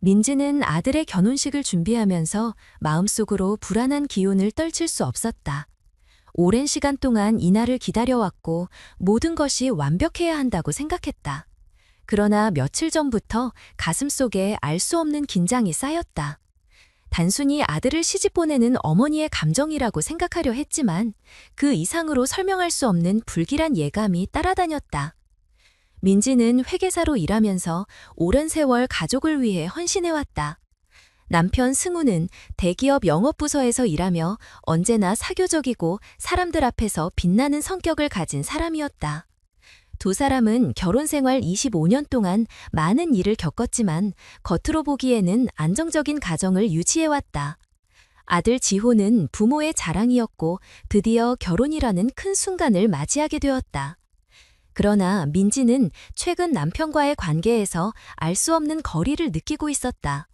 민지는 아들의 결혼식을 준비하면서 마음속으로 불안한 기운을 떨칠 수 없었다. 오랜 시간 동안 이날을 기다려왔고 모든 것이 완벽해야 한다고 생각했다. 그러나 며칠 전부터 가슴속에 알 수 없는 긴장이 쌓였다. 단순히 아들을 시집 보내는 어머니의 감정이라고 생각하려 했지만 그 이상으로 설명할 수 없는 불길한 예감이 따라다녔다. 민지는 회계사로 일하면서 오랜 세월 가족을 위해 헌신해왔다. 남편 승우는 대기업 영업부서에서 일하며 언제나 사교적이고 사람들 앞에서 빛나는 성격을 가진 사람이었다. 두 사람은 결혼 생활 25년 동안 많은 일을 겪었지만 겉으로 보기에는 안정적인 가정을 유지해왔다. 아들 지호는 부모의 자랑이었고 드디어 결혼이라는 큰 순간을 맞이하게 되었다. 그러나 민지는 최근 남편과의 관계에서 알 수 없는 거리를 느끼고 있었다.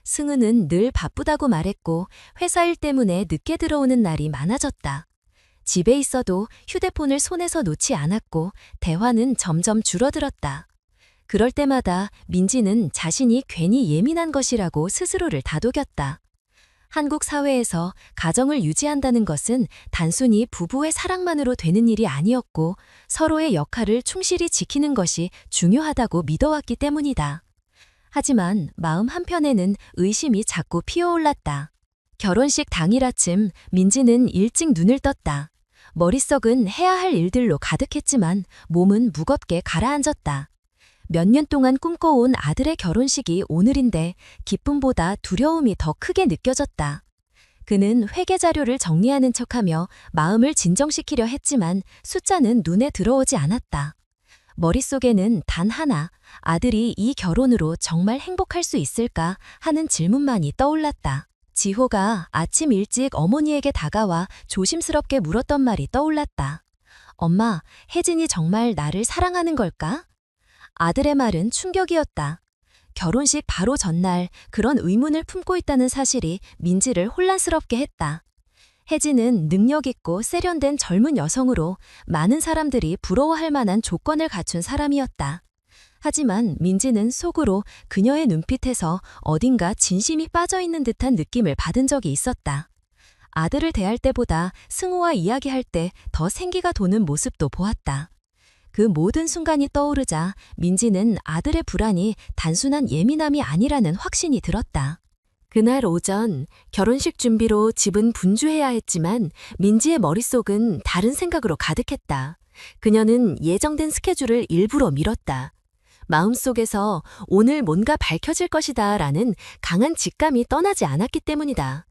승우는 늘 바쁘다고 말했고 회사 일 때문에 늦게 들어오는 날이 많아졌다. 집에 있어도 휴대폰을 손에서 놓지 않았고 대화는 점점 줄어들었다. 그럴 때마다 민지는 자신이 괜히 예민한 것이라고 스스로를 다독였다. 한국 사회에서 가정을 유지한다는 것은 단순히 부부의 사랑만으로 되는 일이 아니었고 서로의 역할을 충실히 지키는 것이 중요하다고 믿어왔기 때문이다. 하지만 마음 한편에는 의심이 자꾸 피어올랐다. 결혼식 당일 아침 민지는 일찍 눈을 떴다. 머릿속은 해야 할 일들로 가득했지만 몸은 무겁게 가라앉았다. 몇 년 동안 꿈꿔온 아들의 결혼식이 오늘인데 기쁨보다 두려움이 더 크게 느껴졌다. 그는 회계 자료를 정리하는 척하며 마음을 진정시키려 했지만 숫자는 눈에 들어오지 않았다. 머릿속에는 단 하나, 아들이 이 결혼으로 정말 행복할 수 있을까 하는 질문만이 떠올랐다. 지호가 아침 일찍 어머니에게 다가와 조심스럽게 물었던 말이 떠올랐다. 엄마, 혜진이 정말 나를 사랑하는 걸까? 아들의 말은 충격이었다. 결혼식 바로 전날 그런 의문을 품고 있다는 사실이 민지를 혼란스럽게 했다. 혜진은 능력 있고 세련된 젊은 여성으로 많은 사람들이 부러워할 만한 조건을 갖춘 사람이었다. 하지만 민지는 속으로 그녀의 눈빛에서 어딘가 진심이 빠져있는 듯한 느낌을 받은 적이 있었다. 아들을 대할 때보다 승우와 이야기할 때 더 생기가 도는 모습도 보았다. 그 모든 순간이 떠오르자 민지는 아들의 불안이 단순한 예민함이 아니라는 확신이 들었다. 그날 오전 결혼식 준비로 집은 분주해야 했지만 민지의 머릿속은 다른 생각으로 가득했다. 그녀는 예정된 스케줄을 일부러 미뤘다. 마음속에서 오늘 뭔가 밝혀질 것이다 라는 강한 직감이 떠나지 않았기 때문이다.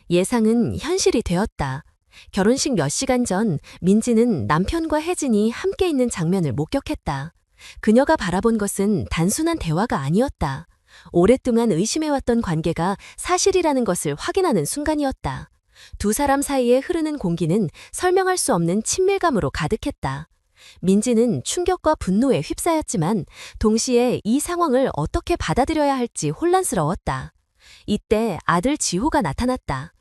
예상은 현실이 되었다. 결혼식 몇 시간 전 민지는 남편과 혜진이 함께 있는 장면을 목격했다. 그녀가 바라본 것은 단순한 대화가 아니었다. 오랫동안 의심해왔던 관계가 사실이라는 것을 확인하는 순간이었다. 두 사람 사이에 흐르는 공기는 설명할 수 없는 친밀감으로 가득했다. 민지는 충격과 분노에 휩싸였지만 동시에 이 상황을 어떻게 받아들여야 할지 혼란스러웠다. 이때 아들 지호가 나타났다.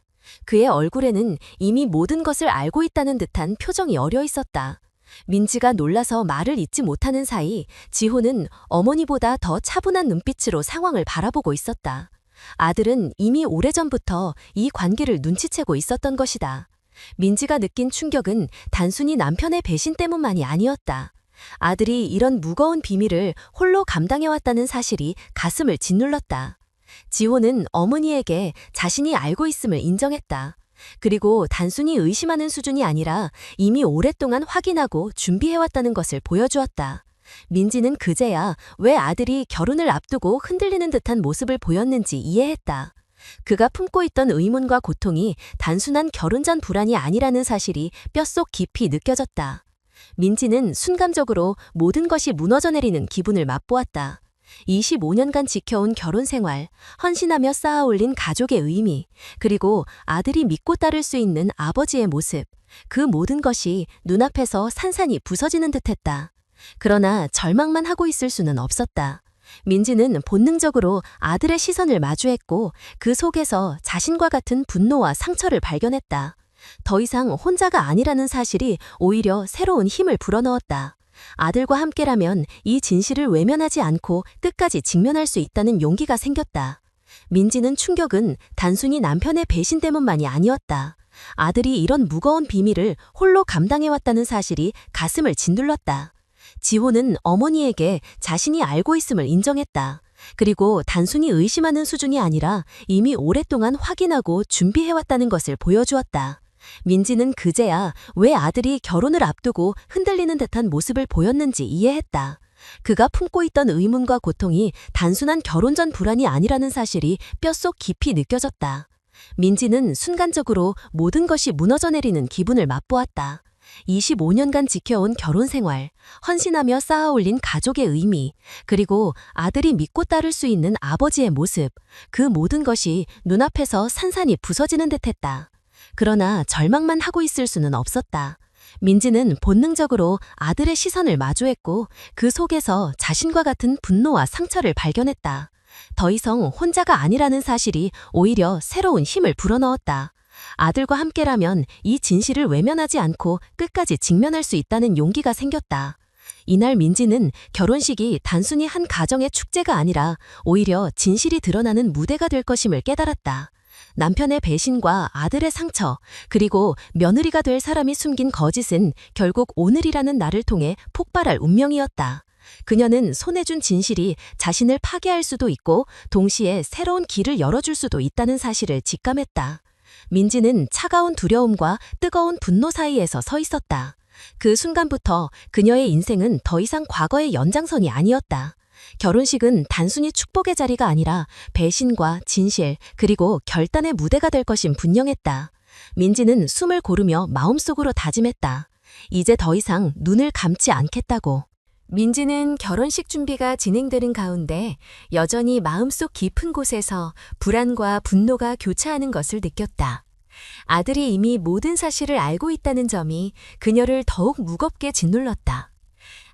그의 얼굴에는 이미 모든 것을 알고 있다는 듯한 표정이 어려 있었다. 민지가 놀라서 말을 잇지 못하는 사이 지호는 어머니보다 더 차분한 눈빛으로 상황을 바라보고 있었다. 아들은 이미 오래전부터 이 관계를 눈치채고 있었던 것이다. 민지가 느낀 충격은 단순히 남편의 배신 때문만이 아니었다. 아들이 이런 무거운 비밀을 홀로 감당해왔다는 사실이 가슴을 짓눌렀다. 지호는 어머니에게 자신이 알고 있음을 인정했다. 그리고 단순히 의심하는 수준이 아니라 이미 오랫동안 확인하고 준비해왔다는 것을 보여주었다. 민지는 그제야 왜 아들이 결혼을 앞두고 흔들리는 듯한 모습을 보였는지 이해했다. 그가 품고 있던 의문과 고통이 단순한 결혼 전 불안이 아니라는 사실이 뼛속 깊이 느껴졌다. 민지는 순간적으로 모든 것이 무너져 내리는 기분을 맛보았다. 25년간 지켜온 결혼 생활, 헌신하며 쌓아올린 가족의 의미, 그리고 아들이 믿고 따를 수 있는 아버지의 모습, 그 모든 것이 눈앞에서 산산이 부서지는 듯했다. 그러나 절망만 하고 있을 수는 없었다. 민지는 본능적으로 아들의 시선을 마주했고 그 속에서 자신과 같은 분노와 상처를 발견했다. 더 이상 혼자가 아니라는 사실이 오히려 새로운 힘을 불어넣었다. 아들과 함께라면 이 진실을 외면하지 않고 끝까지 직면할 수 있다는 용기가 생겼다. 민지는 충격은 단순히 남편의 배신 때문만이 아니었다. 아들이 이런 무거운 비밀을 홀로 감당해왔다는 사실이 가슴을 짓눌렀다. 지호는 어머니에게 자신이 알고 있음을 인정했다. 그리고 단순히 의심하는 수준이 아니라 이미 오랫동안 확인하고 준비해왔다는 것을 보여주었다. 민지는 그제야 왜 아들이 결혼을 앞두고 흔들리는 듯한 모습을 보였는지 이해했다. 그가 품고 있던 의문과 고통이 단순한 결혼 전 불안이 아니라는 사실이 뼛속 깊이 느껴졌다. 민지는 순간적으로 모든 것이 무너져 내리는 기분을 맛보았다. 25년간 지켜온 결혼 생활, 헌신하며 쌓아올린 가족의 의미, 그리고 아들이 믿고 따를 수 있는 아버지의 모습, 그 모든 것이 눈앞에서 산산이 부서지는 듯했다. 그러나 절망만 하고 있을 수는 없었다. 민지는 본능적으로 아들의 시선을 마주했고 그 속에서 자신과 같은 분노와 상처를 발견했다. 더 이상 혼자가 아니라는 사실이 오히려 새로운 힘을 불어넣었다. 아들과 함께라면 이 진실을 외면하지 않고 끝까지 직면할 수 있다는 용기가 생겼다. 이날 민지는 결혼식이 단순히 한 가정의 축제가 아니라 오히려 진실이 드러나는 무대가 될 것임을 깨달았다. 남편의 배신과 아들의 상처, 그리고 며느리가 될 사람이 숨긴 거짓은 결국 오늘이라는 날을 통해 폭발할 운명이었다. 그녀는 손에 준 진실이 자신을 파괴할 수도 있고 동시에 새로운 길을 열어줄 수도 있다는 사실을 직감했다. 민지는 차가운 두려움과 뜨거운 분노 사이에서 서 있었다. 그 순간부터 그녀의 인생은 더 이상 과거의 연장선이 아니었다. 결혼식은 단순히 축복의 자리가 아니라 배신과 진실, 그리고 결단의 무대가 될 것임 분명했다. 민지는 숨을 고르며 마음속으로 다짐했다. 이제 더 이상 눈을 감지 않겠다고. 민지는 결혼식 준비가 진행되는 가운데 여전히 마음속 깊은 곳에서 불안과 분노가 교차하는 것을 느꼈다. 아들이 이미 모든 사실을 알고 있다는 점이 그녀를 더욱 무겁게 짓눌렀다.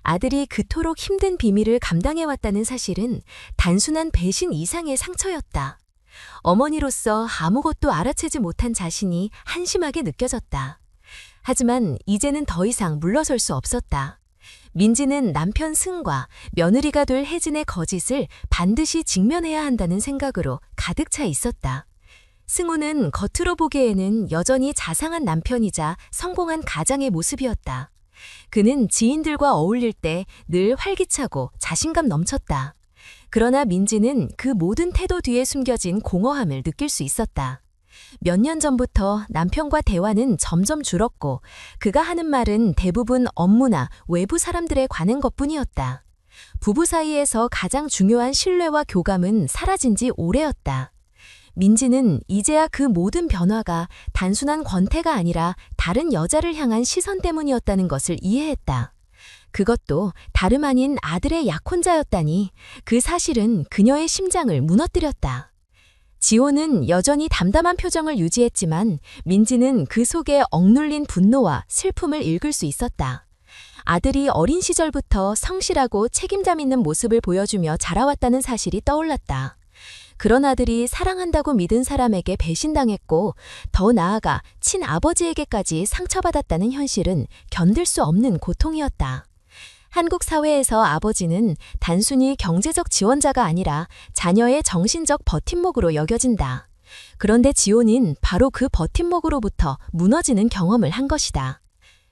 아들이 그토록 힘든 비밀을 감당해왔다는 사실은 단순한 배신 이상의 상처였다. 어머니로서 아무것도 알아채지 못한 자신이 한심하게 느껴졌다. 하지만 이제는 더 이상 물러설 수 없었다. 민지는 남편 승과 며느리가 될 혜진의 거짓을 반드시 직면해야 한다는 생각으로 가득 차 있었다. 승우는 겉으로 보기에는 여전히 자상한 남편이자 성공한 가장의 모습이었다. 그는 지인들과 어울릴 때 늘 활기차고 자신감 넘쳤다. 그러나 민지는 그 모든 태도 뒤에 숨겨진 공허함을 느낄 수 있었다. 몇 년 전부터 남편과 대화는 점점 줄었고 그가 하는 말은 대부분 업무나 외부 사람들에 관한 것뿐이었다. 부부 사이에서 가장 중요한 신뢰와 교감은 사라진 지 오래였다. 민지는 이제야 그 모든 변화가 단순한 권태가 아니라 다른 여자를 향한 시선 때문이었다는 것을 이해했다. 그것도 다름 아닌 아들의 약혼자였다니 그 사실은 그녀의 심장을 무너뜨렸다. 지호는 여전히 담담한 표정을 유지했지만 민지는 그 속에 억눌린 분노와 슬픔을 읽을 수 있었다. 아들이 어린 시절부터 성실하고 책임감 있는 모습을 보여주며 자라왔다는 사실이 떠올랐다. 그런 아들이 사랑한다고 믿은 사람에게 배신당했고 더 나아가 친아버지에게까지 상처받았다는 현실은 견딜 수 없는 고통이었다. 한국 사회에서 아버지는 단순히 경제적 지원자가 아니라 자녀의 정신적 버팀목으로 여겨진다. 그런데 지호는 바로 그 버팀목으로부터 무너지는 경험을 한 것이다.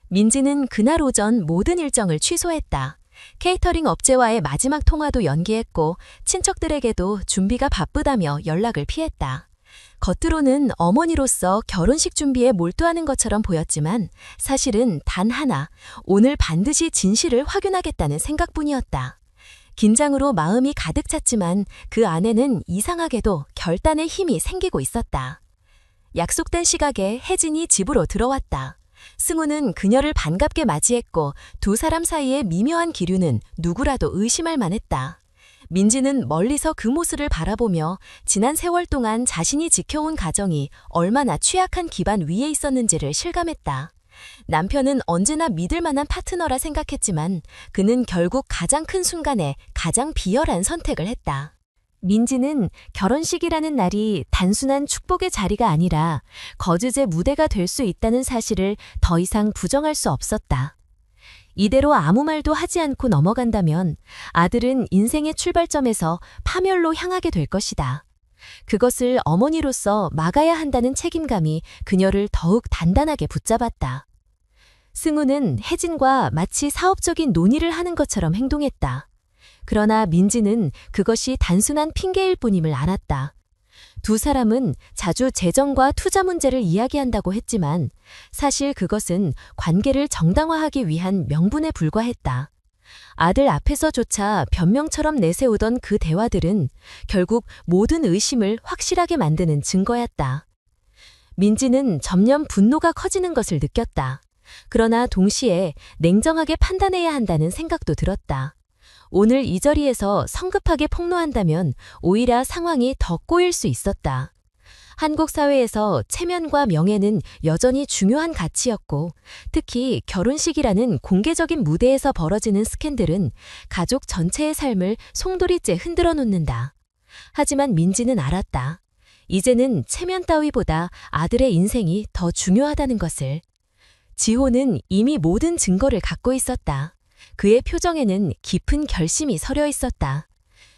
민지는 그날 오전 모든 일정을 취소했다. 케이터링 업체와의 마지막 통화도 연기했고 친척들에게도 준비가 바쁘다며 연락을 피했다. 겉으로는 어머니로서 결혼식 준비에 몰두하는 것처럼 보였지만 사실은 단 하나, 오늘 반드시 진실을 확인하겠다는 생각뿐이었다. 긴장으로 마음이 가득 찼지만 그 안에는 이상하게도 결단의 힘이 생기고 있었다. 약속된 시각에 혜진이 집으로 들어왔다. 승우는 그녀를 반갑게 맞이했고 두 사람 사이의 미묘한 기류는 누구라도 의심할 만했다. 민지는 멀리서 그 모습을 바라보며 지난 세월 동안 자신이 지켜온 가정이 얼마나 취약한 기반 위에 있었는지를 실감했다. 남편은 언제나 믿을 만한 파트너라 생각했지만 그는 결국 가장 큰 순간에 가장 비열한 선택을 했다. 민지는 결혼식이라는 날이 단순한 축복의 자리가 아니라 거짓의 무대가 될 수 있다는 사실을 더 이상 부정할 수 없었다. 이대로 아무 말도 하지 않고 넘어간다면 아들은 인생의 출발점에서 파멸로 향하게 될 것이다. 그것을 어머니로서 막아야 한다는 책임감이 그녀를 더욱 단단하게 붙잡았다. 승우는 혜진과 마치 사업적인 논의를 하는 것처럼 행동했다. 그러나 민지는 그것이 단순한 핑계일 뿐임을 알았다. 두 사람은 자주 재정과 투자 문제를 이야기한다고 했지만 사실 그것은 관계를 정당화하기 위한 명분에 불과했다. 아들 앞에서조차 변명처럼 내세우던 그 대화들은 결국 모든 의심을 확실하게 만드는 증거였다. 민지는 점점 분노가 커지는 것을 느꼈다. 그러나 동시에 냉정하게 판단해야 한다는 생각도 들었다. 오늘 이 자리에서 성급하게 폭로한다면 오히려 상황이 더 꼬일 수 있었다. 한국 사회에서 체면과 명예는 여전히 중요한 가치였고 특히 결혼식이라는 공개적인 무대에서 벌어지는 스캔들은 가족 전체의 삶을 송두리째 흔들어 놓는다. 하지만 민지는 알았다. 이제는 체면 따위보다 아들의 인생이 더 중요하다는 것을. 지호는 이미 모든 증거를 갖고 있었다. 그의 표정에는 깊은 결심이 서려 있었다.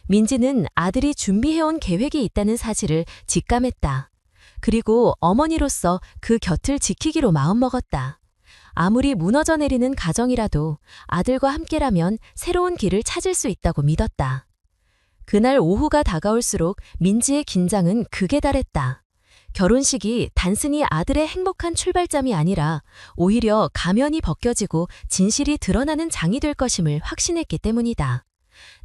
민지는 아들이 준비해온 계획이 있다는 사실을 직감했다. 그리고 어머니로서 그 곁을 지키기로 마음먹었다. 아무리 무너져 내리는 가정이라도 아들과 함께라면 새로운 길을 찾을 수 있다고 믿었다. 그날 오후가 다가올수록 민지의 긴장은 극에 달했다. 결혼식이 단순히 아들의 행복한 출발점이 아니라 오히려 가면이 벗겨지고 진실이 드러나는 장이 될 것임을 확신했기 때문이다.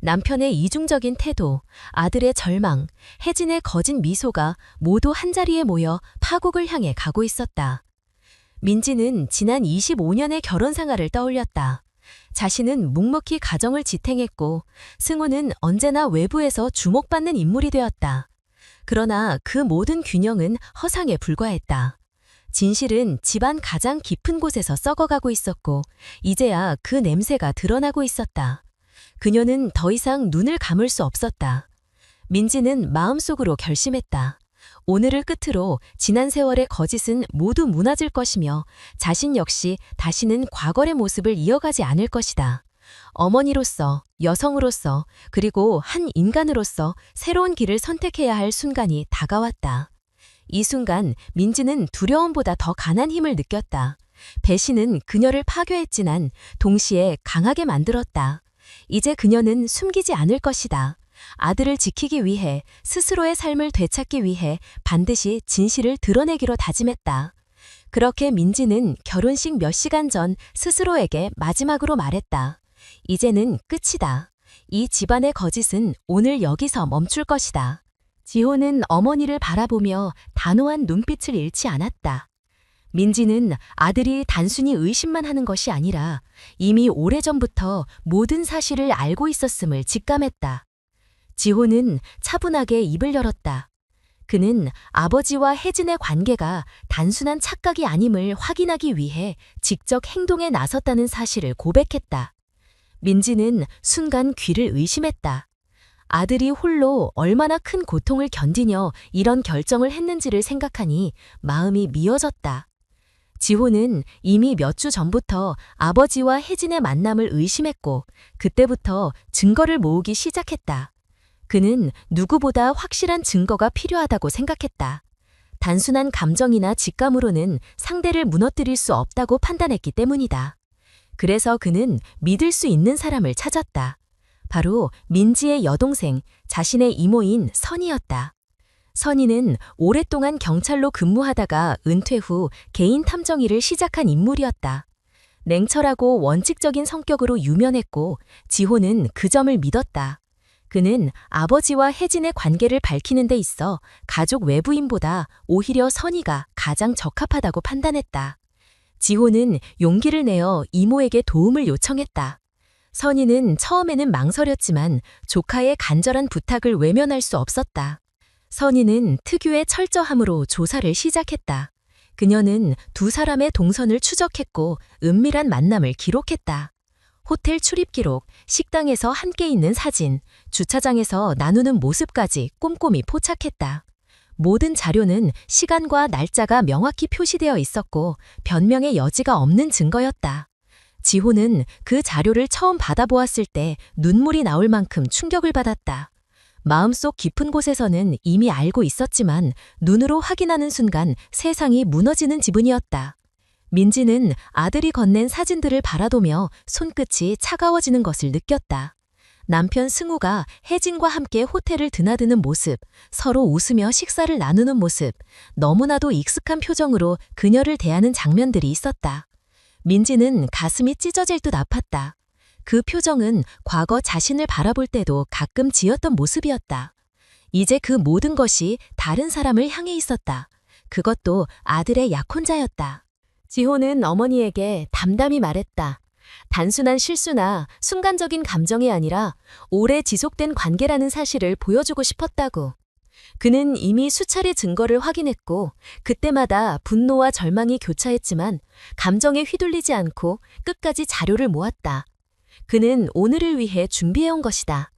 남편의 이중적인 태도, 아들의 절망, 혜진의 거짓 미소가 모두 한자리에 모여 파국을 향해 가고 있었다. 민지는 지난 25년의 결혼 생활을 떠올렸다. 자신은 묵묵히 가정을 지탱했고 승우는 언제나 외부에서 주목받는 인물이 되었다. 그러나 그 모든 균형은 허상에 불과했다. 진실은 집안 가장 깊은 곳에서 썩어가고 있었고 이제야 그 냄새가 드러나고 있었다. 그녀는 더 이상 눈을 감을 수 없었다. 민지는 마음속으로 결심했다. 오늘을 끝으로 지난 세월의 거짓은 모두 무너질 것이며 자신 역시 다시는 과거의 모습을 이어가지 않을 것이다. 어머니로서, 여성으로서, 그리고 한 인간으로서 새로운 길을 선택해야 할 순간이 다가왔다. 이 순간 민지는 두려움보다 더 강한 힘을 느꼈다. 배신은 그녀를 파괴했지만 동시에 강하게 만들었다. 이제 그녀는 숨기지 않을 것이다. 아들을 지키기 위해, 스스로의 삶을 되찾기 위해 반드시 진실을 드러내기로 다짐했다. 그렇게 민지는 결혼식 몇 시간 전 스스로에게 마지막으로 말했다. 이제는 끝이다. 이 집안의 거짓은 오늘 여기서 멈출 것이다. 지호는 어머니를 바라보며 단호한 눈빛을 잃지 않았다. 민지는 아들이 단순히 의심만 하는 것이 아니라 이미 오래전부터 모든 사실을 알고 있었음을 직감했다. 지호는 차분하게 입을 열었다. 그는 아버지와 혜진의 관계가 단순한 착각이 아님을 확인하기 위해 직접 행동에 나섰다는 사실을 고백했다. 민지는 순간 귀를 의심했다. 아들이 홀로 얼마나 큰 고통을 견디며 이런 결정을 했는지를 생각하니 마음이 미어졌다. 지호는 이미 몇 주 전부터 아버지와 혜진의 만남을 의심했고 그때부터 증거를 모으기 시작했다. 그는 누구보다 확실한 증거가 필요하다고 생각했다. 단순한 감정이나 직감으로는 상대를 무너뜨릴 수 없다고 판단했기 때문이다. 그래서 그는 믿을 수 있는 사람을 찾았다. 바로 민지의 여동생, 자신의 이모인 선이었다. 선이는 오랫동안 경찰로 근무하다가 은퇴 후 개인 탐정 일을 시작한 인물이었다. 냉철하고 원칙적인 성격으로 유명했고 지호는 그 점을 믿었다. 그는 아버지와 혜진의 관계를 밝히는 데 있어 가족 외부인보다 오히려 선이가 가장 적합하다고 판단했다. 지호는 용기를 내어 이모에게 도움을 요청했다. 선이는 처음에는 망설였지만 조카의 간절한 부탁을 외면할 수 없었다. 선이는 특유의 철저함으로 조사를 시작했다. 그녀는 두 사람의 동선을 추적했고 은밀한 만남을 기록했다. 호텔 출입 기록, 식당에서 함께 있는 사진, 주차장에서 나누는 모습까지 꼼꼼히 포착했다. 모든 자료는 시간과 날짜가 명확히 표시되어 있었고 변명의 여지가 없는 증거였다. 지호는 그 자료를 처음 받아보았을 때 눈물이 나올 만큼 충격을 받았다. 마음속 깊은 곳에서는 이미 알고 있었지만 눈으로 확인하는 순간 세상이 무너지는 기분이었다. 민지는 아들이 건넨 사진들을 바라보며 손끝이 차가워지는 것을 느꼈다. 남편 승우가 혜진과 함께 호텔을 드나드는 모습, 서로 웃으며 식사를 나누는 모습, 너무나도 익숙한 표정으로 그녀를 대하는 장면들이 있었다. 민지는 가슴이 찢어질 듯 아팠다. 그 표정은 과거 자신을 바라볼 때도 가끔 지었던 모습이었다. 이제 그 모든 것이 다른 사람을 향해 있었다. 그것도 아들의 약혼자였다. 지호는 어머니에게 담담히 말했다. 단순한 실수나 순간적인 감정이 아니라 오래 지속된 관계라는 사실을 보여주고 싶었다고. 그는 이미 수차례 증거를 확인했고 그때마다 분노와 절망이 교차했지만 감정에 휘둘리지 않고 끝까지 자료를 모았다. 그는 오늘을 위해 준비해온 것이다.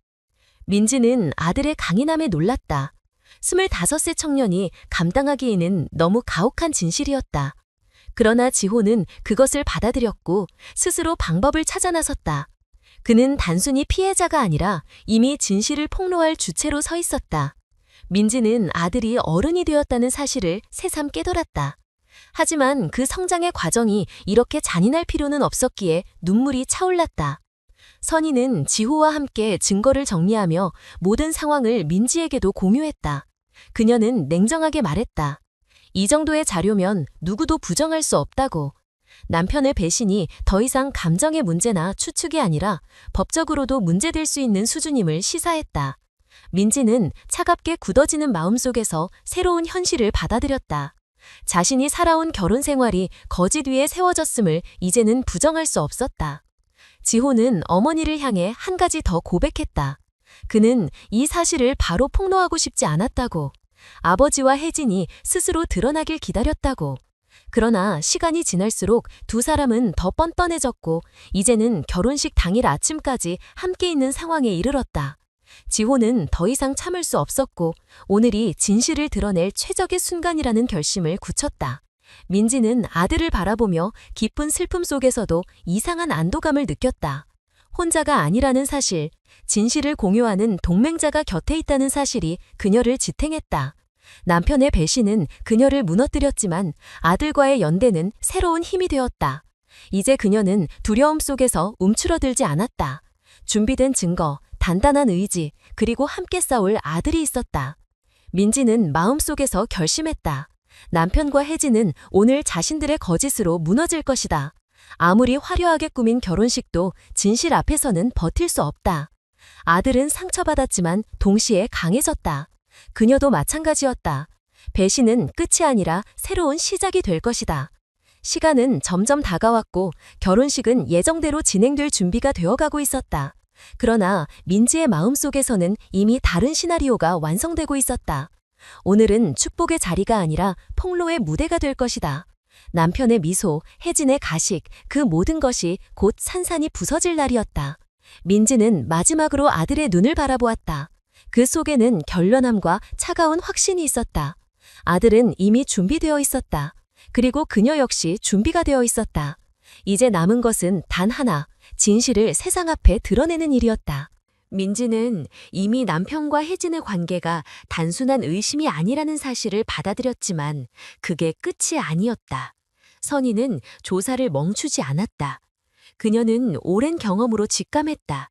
민지는 아들의 강인함에 놀랐다. 25세 청년이 감당하기에는 너무 가혹한 진실이었다. 그러나 지호는 그것을 받아들였고 스스로 방법을 찾아 나섰다. 그는 단순히 피해자가 아니라 이미 진실을 폭로할 주체로 서 있었다. 민지는 아들이 어른이 되었다는 사실을 새삼 깨달았다. 하지만 그 성장의 과정이 이렇게 잔인할 필요는 없었기에 눈물이 차올랐다. 선희는 지호와 함께 증거를 정리하며 모든 상황을 민지에게도 공유했다. 그녀는 냉정하게 말했다. 이 정도의 자료면 누구도 부정할 수 없다고. 남편의 배신이 더 이상 감정의 문제나 추측이 아니라 법적으로도 문제될 수 있는 수준임을 시사했다. 민지는 차갑게 굳어지는 마음속에서 새로운 현실을 받아들였다. 자신이 살아온 결혼 생활이 거짓 위에 세워졌음을 이제는 부정할 수 없었다. 지호는 어머니를 향해 한 가지 더 고백했다. 그는 이 사실을 바로 폭로하고 싶지 않았다고. 아버지와 혜진이 스스로 드러나길 기다렸다고. 그러나 시간이 지날수록 두 사람은 더 뻔뻔해졌고 이제는 결혼식 당일 아침까지 함께 있는 상황에 이르렀다. 지호는 더 이상 참을 수 없었고 오늘이 진실을 드러낼 최적의 순간이라는 결심을 굳혔다. 민지는 아들을 바라보며 깊은 슬픔 속에서도 이상한 안도감을 느꼈다. 혼자가 아니라는 사실, 진실을 공유하는 동맹자가 곁에 있다는 사실이 그녀를 지탱했다. 남편의 배신은 그녀를 무너뜨렸지만 아들과의 연대는 새로운 힘이 되었다. 이제 그녀는 두려움 속에서 움츠러들지 않았다. 준비된 증거, 단단한 의지, 그리고 함께 싸울 아들이 있었다. 민지는 마음속에서 결심했다. 남편과 혜진은 오늘 자신들의 거짓으로 무너질 것이다. 아무리 화려하게 꾸민 결혼식도 진실 앞에서는 버틸 수 없다. 아들은 상처받았지만 동시에 강해졌다. 그녀도 마찬가지였다. 배신은 끝이 아니라 새로운 시작이 될 것이다. 시간은 점점 다가왔고 결혼식은 예정대로 진행될 준비가 되어가고 있었다. 그러나 민지의 마음속에서는 이미 다른 시나리오가 완성되고 있었다. 오늘은 축복의 자리가 아니라 폭로의 무대가 될 것이다. 남편의 미소, 혜진의 가식, 그 모든 것이 곧 산산이 부서질 날이었다. 민지는 마지막으로 아들의 눈을 바라보았다. 그 속에는 결연함과 차가운 확신이 있었다. 아들은 이미 준비되어 있었다. 그리고 그녀 역시 준비가 되어 있었다. 이제 남은 것은 단 하나, 진실을 세상 앞에 드러내는 일이었다. 민지는 이미 남편과 혜진의 관계가 단순한 의심이 아니라는 사실을 받아들였지만 그게 끝이 아니었다. 선희는 조사를 멈추지 않았다. 그녀는 오랜 경험으로 직감했다.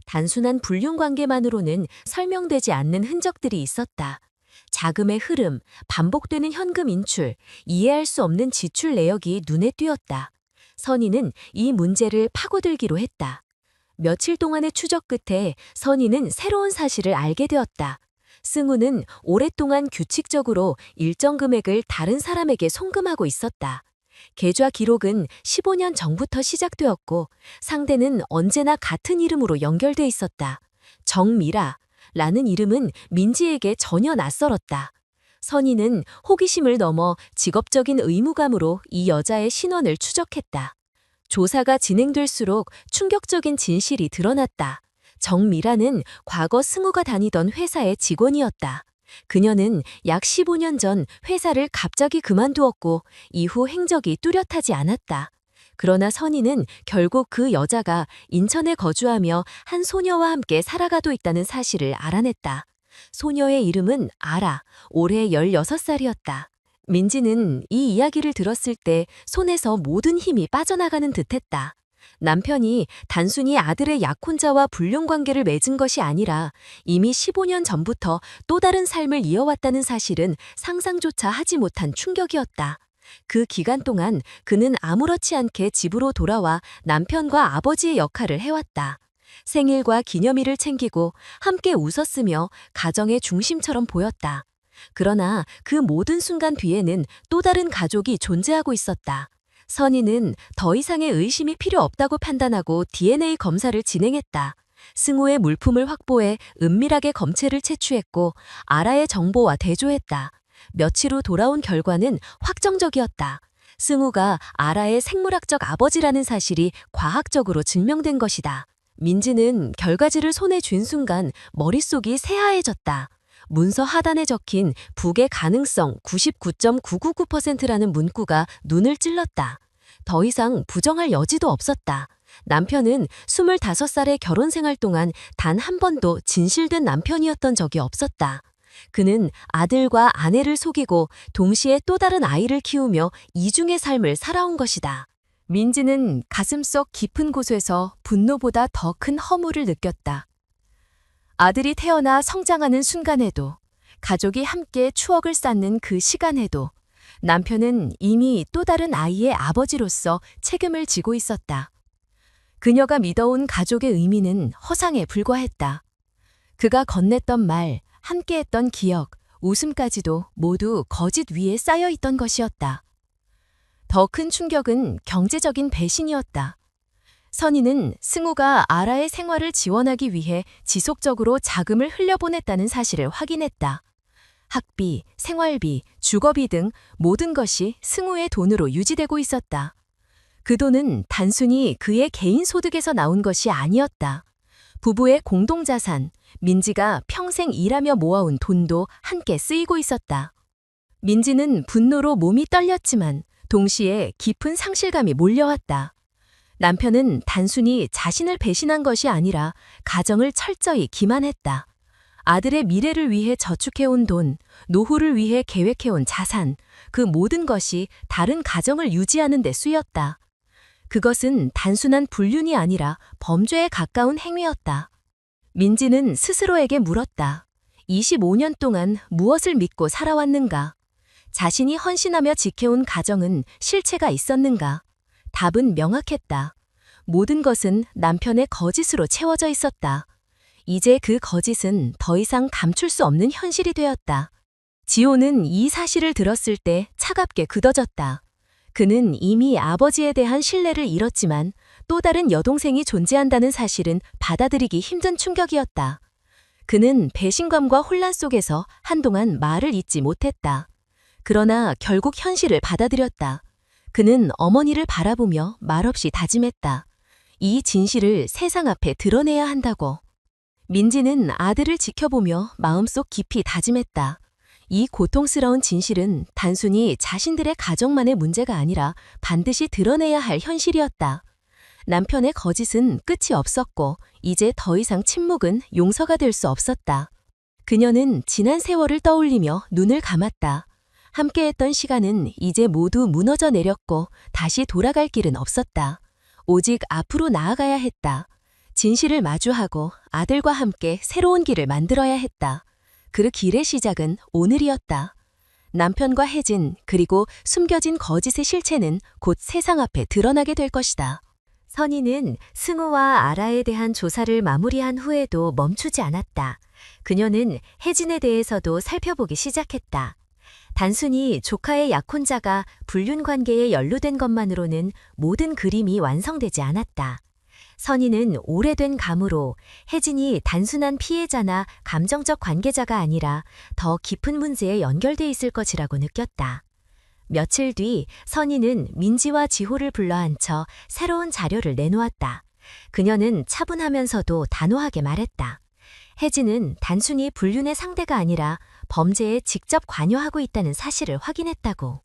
단순한 불륜 관계만으로는 설명되지 않는 흔적들이 있었다. 자금의 흐름, 반복되는 현금 인출, 이해할 수 없는 지출 내역이 눈에 띄었다. 선희는 이 문제를 파고들기로 했다. 며칠 동안의 추적 끝에 선희는 새로운 사실을 알게 되었다. 승우는 오랫동안 규칙적으로 일정 금액을 다른 사람에게 송금하고 있었다. 계좌 기록은 15년 전부터 시작되었고 상대는 언제나 같은 이름으로 연결돼 있었다. 정미라라는 이름은 민지에게 전혀 낯설었다. 선희는 호기심을 넘어 직업적인 의무감으로 이 여자의 신원을 추적했다. 조사가 진행될수록 충격적인 진실이 드러났다. 정미라는 과거 승우가 다니던 회사의 직원이었다. 그녀는 약 15년 전 회사를 갑자기 그만두었고 이후 행적이 뚜렷하지 않았다. 그러나 선희는 결국 그 여자가 인천에 거주하며 한 소녀와 함께 살아가고 있다는 사실을 알아냈다. 소녀의 이름은 아라, 올해 16살이었다. 민지는 이 이야기를 들었을 때 손에서 모든 힘이 빠져나가는 듯했다. 남편이 단순히 아들의 약혼자와 불륜관계를 맺은 것이 아니라 이미 15년 전부터 또 다른 삶을 이어왔다는 사실은 상상조차 하지 못한 충격이었다. 그 기간 동안 그는 아무렇지 않게 집으로 돌아와 남편과 아버지의 역할을 해왔다. 생일과 기념일을 챙기고 함께 웃었으며 가정의 중심처럼 보였다. 그러나 그 모든 순간 뒤에는 또 다른 가족이 존재하고 있었다. 선희는 더 이상의 의심이 필요 없다고 판단하고 DNA 검사를 진행했다. 승우의 물품을 확보해 은밀하게 검체를 채취했고 아라의 정보와 대조했다. 며칠 후 돌아온 결과는 확정적이었다. 승우가 아라의 생물학적 아버지라는 사실이 과학적으로 증명된 것이다. 민지는 결과지를 손에 쥔 순간 머릿속이 새하얘졌다. 문서 하단에 적힌 북의 가능성 99.999%라는 문구가 눈을 찔렀다. 더 이상 부정할 여지도 없었다. 남편은 25살의 결혼 생활 동안 단 한 번도 진실된 남편이었던 적이 없었다. 그는 아들과 아내를 속이고 동시에 또 다른 아이를 키우며 이중의 삶을 살아온 것이다. 민지는 가슴속 깊은 곳에서 분노보다 더 큰 허물을 느꼈다. 아들이 태어나 성장하는 순간에도, 가족이 함께 추억을 쌓는 그 시간에도 남편은 이미 또 다른 아이의 아버지로서 책임을 지고 있었다. 그녀가 믿어온 가족의 의미는 허상에 불과했다. 그가 건넸던 말, 함께했던 기억, 웃음까지도 모두 거짓 위에 쌓여있던 것이었다. 더 큰 충격은 경제적인 배신이었다. 선희는 승우가 아라의 생활을 지원하기 위해 지속적으로 자금을 흘려보냈다는 사실을 확인했다. 학비, 생활비, 주거비 등 모든 것이 승우의 돈으로 유지되고 있었다. 그 돈은 단순히 그의 개인 소득에서 나온 것이 아니었다. 부부의 공동자산, 민지가 평생 일하며 모아온 돈도 함께 쓰이고 있었다. 민지는 분노로 몸이 떨렸지만 동시에 깊은 상실감이 몰려왔다. 남편은 단순히 자신을 배신한 것이 아니라 가정을 철저히 기만했다. 아들의 미래를 위해 저축해온 돈, 노후를 위해 계획해온 자산, 그 모든 것이 다른 가정을 유지하는 데 쓰였다. 그것은 단순한 불륜이 아니라 범죄에 가까운 행위였다. 민지는 스스로에게 물었다. 25년 동안 무엇을 믿고 살아왔는가? 자신이 헌신하며 지켜온 가정은 실체가 있었는가? 답은 명확했다. 모든 것은 남편의 거짓으로 채워져 있었다. 이제 그 거짓은 더 이상 감출 수 없는 현실이 되었다. 지호는 이 사실을 들었을 때 차갑게 굳어졌다. 그는 이미 아버지에 대한 신뢰를 잃었지만 또 다른 여동생이 존재한다는 사실은 받아들이기 힘든 충격이었다. 그는 배신감과 혼란 속에서 한동안 말을 잇지 못했다. 그러나 결국 현실을 받아들였다. 그는 어머니를 바라보며 말없이 다짐했다. 이 진실을 세상 앞에 드러내야 한다고. 민지는 아들을 지켜보며 마음속 깊이 다짐했다. 이 고통스러운 진실은 단순히 자신들의 가정만의 문제가 아니라 반드시 드러내야 할 현실이었다. 남편의 거짓은 끝이 없었고 이제 더 이상 침묵은 용서가 될 수 없었다. 그녀는 지난 세월을 떠올리며 눈을 감았다. 함께했던 시간은 이제 모두 무너져 내렸고 다시 돌아갈 길은 없었다. 오직 앞으로 나아가야 했다. 진실을 마주하고 아들과 함께 새로운 길을 만들어야 했다. 그 길의 시작은 오늘이었다. 남편과 혜진 그리고 숨겨진 거짓의 실체는 곧 세상 앞에 드러나게 될 것이다. 선희는 승우와 아라에 대한 조사를 마무리한 후에도 멈추지 않았다. 그녀는 혜진에 대해서도 살펴보기 시작했다. 단순히 조카의 약혼자가 불륜 관계에 연루된 것만으로는 모든 그림이 완성되지 않았다. 선희는 오래된 감으로 혜진이 단순한 피해자나 감정적 관계자가 아니라 더 깊은 문제에 연결돼 있을 것이라고 느꼈다. 며칠 뒤 선희는 민지와 지호를 불러앉혀 새로운 자료를 내놓았다. 그녀는 차분하면서도 단호하게 말했다. 혜진은 단순히 불륜의 상대가 아니라 범죄에 직접 관여하고 있다는 사실을 확인했다고.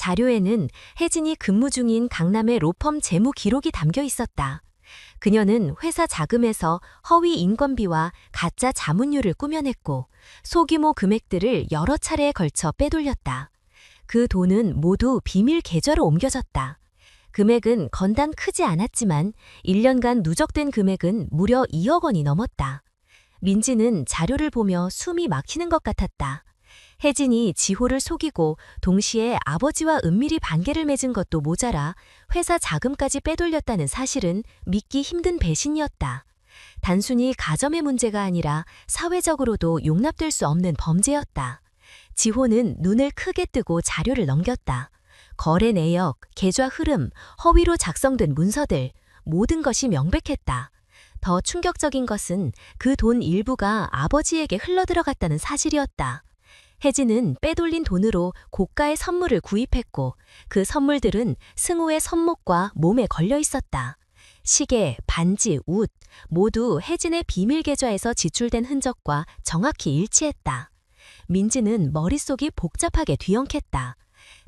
자료에는 혜진이 근무 중인 강남의 로펌 재무 기록이 담겨 있었다. 그녀는 회사 자금에서 허위 인건비와 가짜 자문료를 꾸며냈고 소규모 금액들을 여러 차례에 걸쳐 빼돌렸다. 그 돈은 모두 비밀 계좌로 옮겨졌다. 금액은 건당 크지 않았지만 1년간 누적된 금액은 무려 2억 원이 넘었다. 민지는 자료를 보며 숨이 막히는 것 같았다. 혜진이 지호를 속이고 동시에 아버지와 은밀히 관계를 맺은 것도 모자라 회사 자금까지 빼돌렸다는 사실은 믿기 힘든 배신이었다. 단순히 가정의 문제가 아니라 사회적으로도 용납될 수 없는 범죄였다. 지호는 눈을 크게 뜨고 자료를 넘겼다. 거래 내역, 계좌 흐름, 허위로 작성된 문서들, 모든 것이 명백했다. 더 충격적인 것은 그 돈 일부가 아버지에게 흘러들어갔다는 사실이었다. 혜진은 빼돌린 돈으로 고가의 선물을 구입했고 그 선물들은 승우의 손목과 몸에 걸려 있었다. 시계, 반지, 옷 모두 혜진의 비밀 계좌에서 지출된 흔적과 정확히 일치했다. 민지는 머릿속이 복잡하게 뒤엉켰다.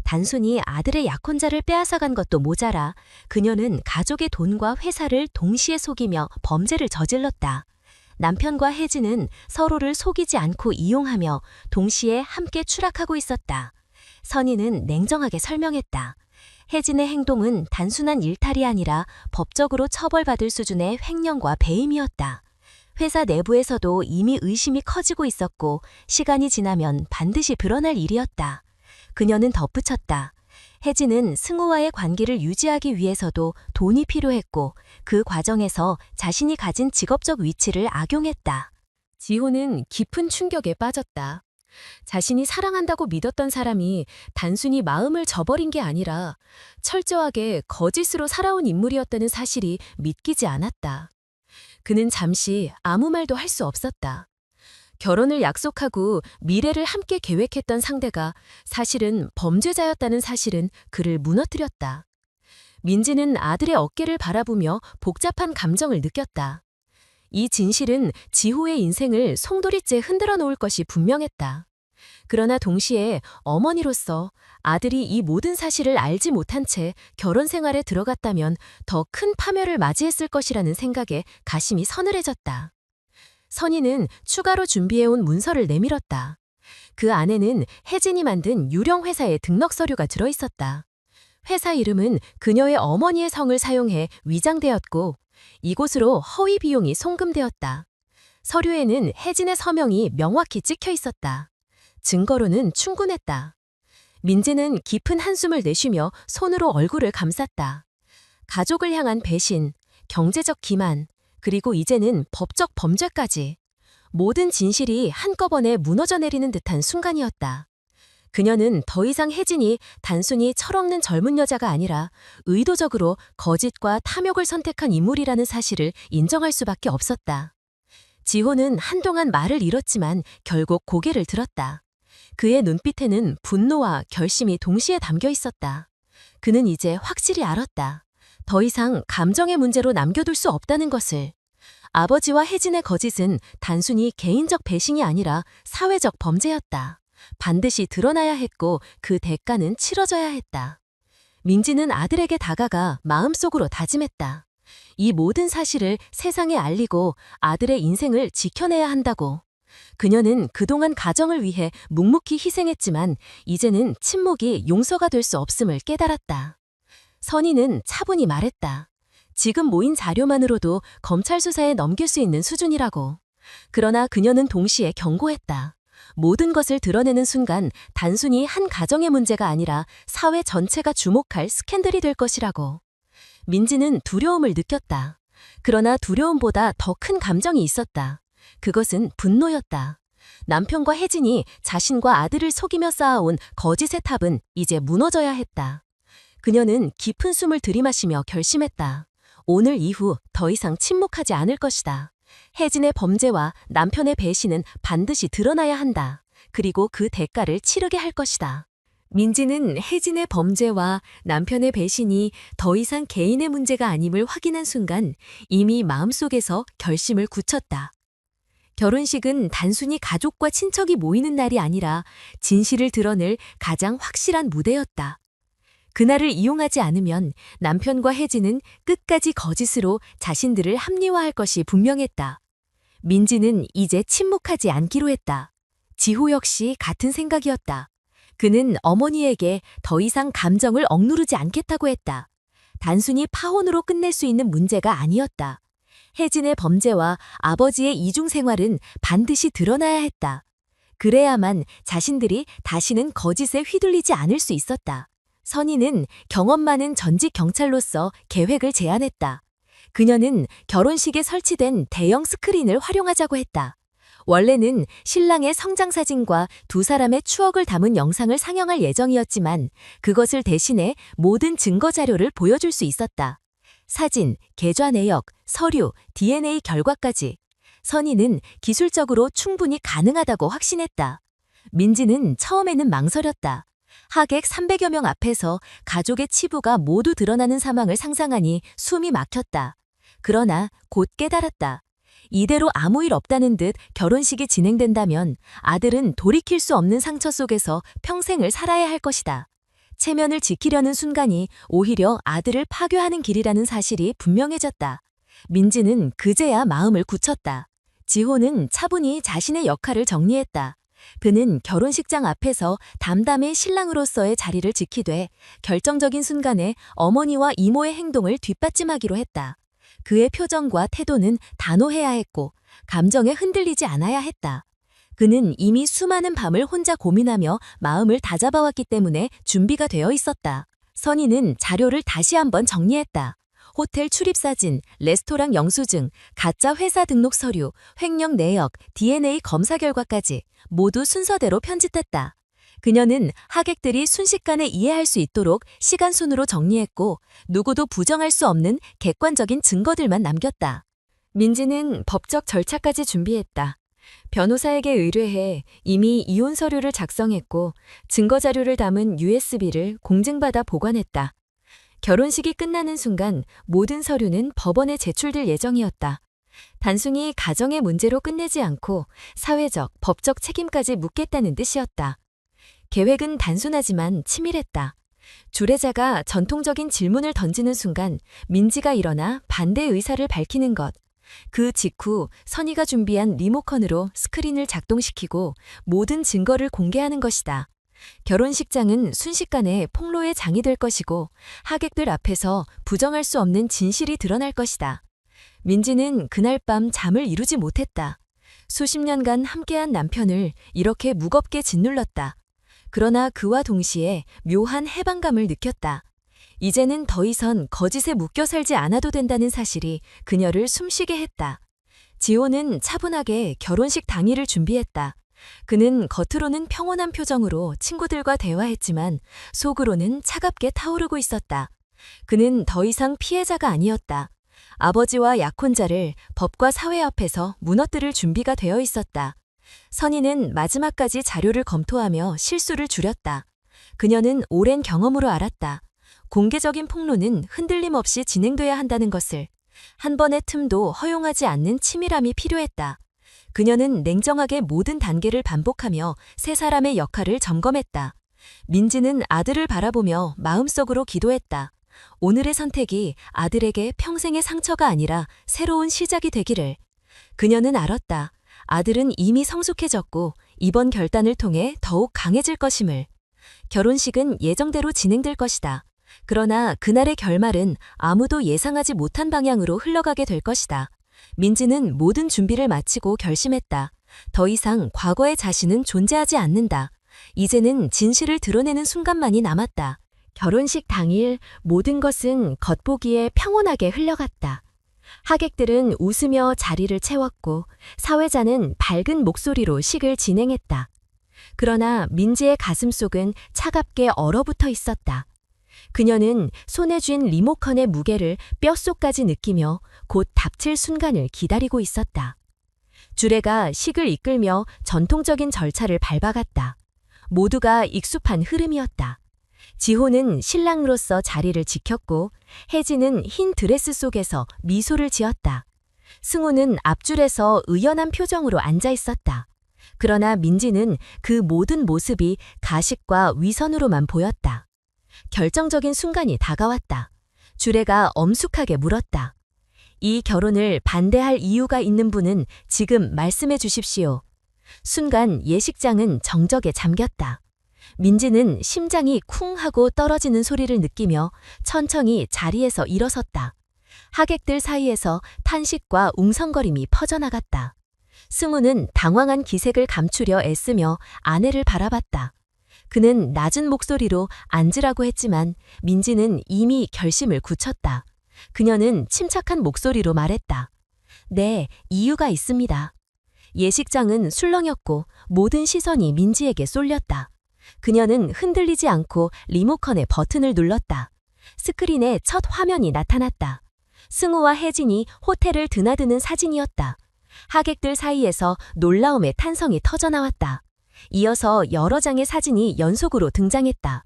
단순히 아들의 약혼자를 빼앗아간 것도 모자라 그녀는 가족의 돈과 회사를 동시에 속이며 범죄를 저질렀다. 남편과 혜진은 서로를 속이지 않고 이용하며 동시에 함께 추락하고 있었다. 선희는 냉정하게 설명했다. 혜진의 행동은 단순한 일탈이 아니라 법적으로 처벌받을 수준의 횡령과 배임이었다. 회사 내부에서도 이미 의심이 커지고 있었고 시간이 지나면 반드시 드러날 일이었다. 그녀는 덧붙였다. 혜진은 승우와의 관계를 유지하기 위해서도 돈이 필요했고 그 과정에서 자신이 가진 직업적 위치를 악용했다. 지호는 깊은 충격에 빠졌다. 자신이 사랑한다고 믿었던 사람이 단순히 마음을 저버린 게 아니라 철저하게 거짓으로 살아온 인물이었다는 사실이 믿기지 않았다. 그는 잠시 아무 말도 할 수 없었다. 결혼을 약속하고 미래를 함께 계획했던 상대가 사실은 범죄자였다는 사실은 그를 무너뜨렸다. 민지는 아들의 어깨를 바라보며 복잡한 감정을 느꼈다. 이 진실은 지호의 인생을 송두리째 흔들어 놓을 것이 분명했다. 그러나 동시에 어머니로서 아들이 이 모든 사실을 알지 못한 채 결혼 생활에 들어갔다면 더 큰 파멸을 맞이했을 것이라는 생각에 가심이 서늘해졌다. 선희는 추가로 준비해온 문서를 내밀었다. 그 안에는 혜진이 만든 유령 회사의 등록 서류가 들어있었다. 회사 이름은 그녀의 어머니의 성을 사용해 위장되었고 이곳으로 허위 비용이 송금되었다. 서류에는 혜진의 서명이 명확히 찍혀 있었다. 증거로는 충분했다. 민지는 깊은 한숨을 내쉬며 손으로 얼굴을 감쌌다. 가족을 향한 배신, 경제적 기만, 그리고 이제는 법적 범죄까지 모든 진실이 한꺼번에 무너져 내리는 듯한 순간이었다. 그녀는 더 이상 혜진이 단순히 철없는 젊은 여자가 아니라 의도적으로 거짓과 탐욕을 선택한 인물이라는 사실을 인정할 수밖에 없었다. 지호는 한동안 말을 잃었지만 결국 고개를 들었다. 그의 눈빛에는 분노와 결심이 동시에 담겨 있었다. 그는 이제 확실히 알았다. 더 이상 감정의 문제로 남겨둘 수 없다는 것을. 아버지와 혜진의 거짓은 단순히 개인적 배신이 아니라 사회적 범죄였다. 반드시 드러나야 했고 그 대가는 치러져야 했다. 민지는 아들에게 다가가 마음속으로 다짐했다. 이 모든 사실을 세상에 알리고 아들의 인생을 지켜내야 한다고. 그녀는 그동안 가정을 위해 묵묵히 희생했지만 이제는 침묵이 용서가 될 수 없음을 깨달았다. 선희는 차분히 말했다. 지금 모인 자료만으로도 검찰 수사에 넘길 수 있는 수준이라고. 그러나 그녀는 동시에 경고했다. 모든 것을 드러내는 순간 단순히 한 가정의 문제가 아니라 사회 전체가 주목할 스캔들이 될 것이라고. 민지는 두려움을 느꼈다. 그러나 두려움보다 더 큰 감정이 있었다. 그것은 분노였다. 남편과 혜진이 자신과 아들을 속이며 쌓아온 거짓의 탑은 이제 무너져야 했다. 그녀는 깊은 숨을 들이마시며 결심했다. 오늘 이후 더 이상 침묵하지 않을 것이다. 혜진의 범죄와 남편의 배신은 반드시 드러나야 한다. 그리고 그 대가를 치르게 할 것이다. 민지는 혜진의 범죄와 남편의 배신이 더 이상 개인의 문제가 아님을 확인한 순간 이미 마음속에서 결심을 굳혔다. 결혼식은 단순히 가족과 친척이 모이는 날이 아니라 진실을 드러낼 가장 확실한 무대였다. 그날을 이용하지 않으면 남편과 혜진은 끝까지 거짓으로 자신들을 합리화할 것이 분명했다. 민지는 이제 침묵하지 않기로 했다. 지호 역시 같은 생각이었다. 그는 어머니에게 더 이상 감정을 억누르지 않겠다고 했다. 단순히 파혼으로 끝낼 수 있는 문제가 아니었다. 혜진의 범죄와 아버지의 이중 생활은 반드시 드러나야 했다. 그래야만 자신들이 다시는 거짓에 휘둘리지 않을 수 있었다. 선희는 경험 많은 전직 경찰로서 계획을 제안했다. 그녀는 결혼식에 설치된 대형 스크린을 활용하자고 했다. 원래는 신랑의 성장사진과 두 사람의 추억을 담은 영상을 상영할 예정이었지만 그것을 대신해 모든 증거 자료를 보여줄 수 있었다. 사진, 계좌 내역, 서류, DNA 결과까지. 선희는 기술적으로 충분히 가능하다고 확신했다. 민지는 처음에는 망설였다. 하객 300여 명 앞에서 가족의 치부가 모두 드러나는 상황을 상상하니 숨이 막혔다. 그러나 곧 깨달았다. 이대로 아무 일 없다는 듯 결혼식이 진행된다면 아들은 돌이킬 수 없는 상처 속에서 평생을 살아야 할 것이다. 체면을 지키려는 순간이 오히려 아들을 파괴하는 길이라는 사실이 분명해졌다. 민지는 그제야 마음을 굳혔다. 지호는 차분히 자신의 역할을 정리했다. 그는 결혼식장 앞에서 담담히 신랑으로서의 자리를 지키되 결정적인 순간에 어머니와 이모의 행동을 뒷받침하기로 했다. 그의 표정과 태도는 단호해야 했고 감정에 흔들리지 않아야 했다. 그는 이미 수많은 밤을 혼자 고민하며 마음을 다잡아왔기 때문에 준비가 되어 있었다. 선희는 자료를 다시 한번 정리했다. 호텔 출입사진, 레스토랑 영수증, 가짜 회사 등록 서류, 횡령 내역, DNA 검사 결과까지 모두 순서대로 편집했다. 그녀는 하객들이 순식간에 이해할 수 있도록 시간 순으로 정리했고 누구도 부정할 수 없는 객관적인 증거들만 남겼다. 민지는 법적 절차까지 준비했다. 변호사에게 의뢰해 이미 이혼 서류를 작성했고 증거 자료를 담은 USB를 공증받아 보관했다. 결혼식이 끝나는 순간 모든 서류는 법원에 제출될 예정이었다. 단순히 가정의 문제로 끝내지 않고 사회적, 법적 책임까지 묻겠다는 뜻이었다. 계획은 단순하지만 치밀했다. 주례자가 전통적인 질문을 던지는 순간 민지가 일어나 반대 의사를 밝히는 것. 그 직후 선희가 준비한 리모컨으로 스크린을 작동시키고 모든 증거를 공개하는 것이다. 결혼식장은 순식간에 폭로의 장이 될 것이고 하객들 앞에서 부정할 수 없는 진실이 드러날 것이다. 민지는 그날 밤 잠을 이루지 못했다. 수십 년간 함께한 남편을 이렇게 무겁게 짓눌렀다. 그러나 그와 동시에 묘한 해방감을 느꼈다. 이제는 더 이상 거짓에 묶여 살지 않아도 된다는 사실이 그녀를 숨쉬게 했다. 지호는 차분하게 결혼식 당일을 준비했다. 그는 겉으로는 평온한 표정으로 친구들과 대화했지만 속으로는 차갑게 타오르고 있었다. 그는 더 이상 피해자가 아니었다. 아버지와 약혼자를 법과 사회 앞에서 무너뜨릴 준비가 되어 있었다. 선희는 마지막까지 자료를 검토하며 실수를 줄였다. 그녀는 오랜 경험으로 알았다. 공개적인 폭로는 흔들림 없이 진행돼야 한다는 것을. 한 번의 틈도 허용하지 않는 치밀함이 필요했다. 그녀는 냉정하게 모든 단계를 반복하며 세 사람의 역할을 점검했다. 민지는 아들을 바라보며 마음속으로 기도했다. 오늘의 선택이 아들에게 평생의 상처가 아니라 새로운 시작이 되기를. 그녀는 알았다. 아들은 이미 성숙해졌고 이번 결단을 통해 더욱 강해질 것임을. 결혼식은 예정대로 진행될 것이다. 그러나 그날의 결말은 아무도 예상하지 못한 방향으로 흘러가게 될 것이다. 민지는 모든 준비를 마치고 결심했다. 더 이상 과거의 자신은 존재하지 않는다. 이제는 진실을 드러내는 순간만이 남았다. 결혼식 당일 모든 것은 겉보기에 평온하게 흘러갔다. 하객들은 웃으며 자리를 채웠고 사회자는 밝은 목소리로 식을 진행했다. 그러나 민지의 가슴속은 차갑게 얼어붙어 있었다. 그녀는 손에 쥔 리모컨의 무게를 뼛속까지 느끼며 곧 닥칠 순간을 기다리고 있었다. 주례가 식을 이끌며 전통적인 절차를 밟아갔다. 모두가 익숙한 흐름이었다. 지호는 신랑으로서 자리를 지켰고 혜진은 흰 드레스 속에서 미소를 지었다. 승우는 앞줄에서 의연한 표정으로 앉아 있었다. 그러나 민지는 그 모든 모습이 가식과 위선으로만 보였다. 결정적인 순간이 다가왔다. 주례가 엄숙하게 물었다. 이 결혼을 반대할 이유가 있는 분은 지금 말씀해 주십시오. 순간 예식장은 정적에 잠겼다. 민지는 심장이 쿵 하고 떨어지는 소리를 느끼며 천천히 자리에서 일어섰다. 하객들 사이에서 탄식과 웅성거림이 퍼져나갔다. 승우는 당황한 기색을 감추려 애쓰며 아내를 바라봤다. 그는 낮은 목소리로 앉으라고 했지만 민지는 이미 결심을 굳혔다. 그녀는 침착한 목소리로 말했다. 네, 이유가 있습니다. 예식장은 술렁였고 모든 시선이 민지에게 쏠렸다. 그녀는 흔들리지 않고 리모컨의 버튼을 눌렀다. 스크린에 첫 화면이 나타났다. 승우와 혜진이 호텔을 드나드는 사진이었다. 하객들 사이에서 놀라움의 탄성이 터져나왔다. 이어서 여러 장의 사진이 연속으로 등장했다.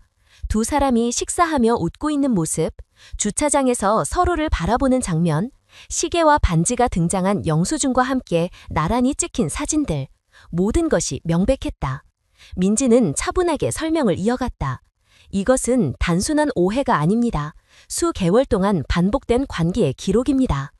두 사람이 식사하며 웃고 있는 모습, 주차장에서 서로를 바라보는 장면, 시계와 반지가 등장한 영수증과 함께 나란히 찍힌 사진들, 모든 것이 명백했다. 민지는 차분하게 설명을 이어갔다. 이것은 단순한 오해가 아닙니다. 수개월 동안 반복된 관계의 기록입니다.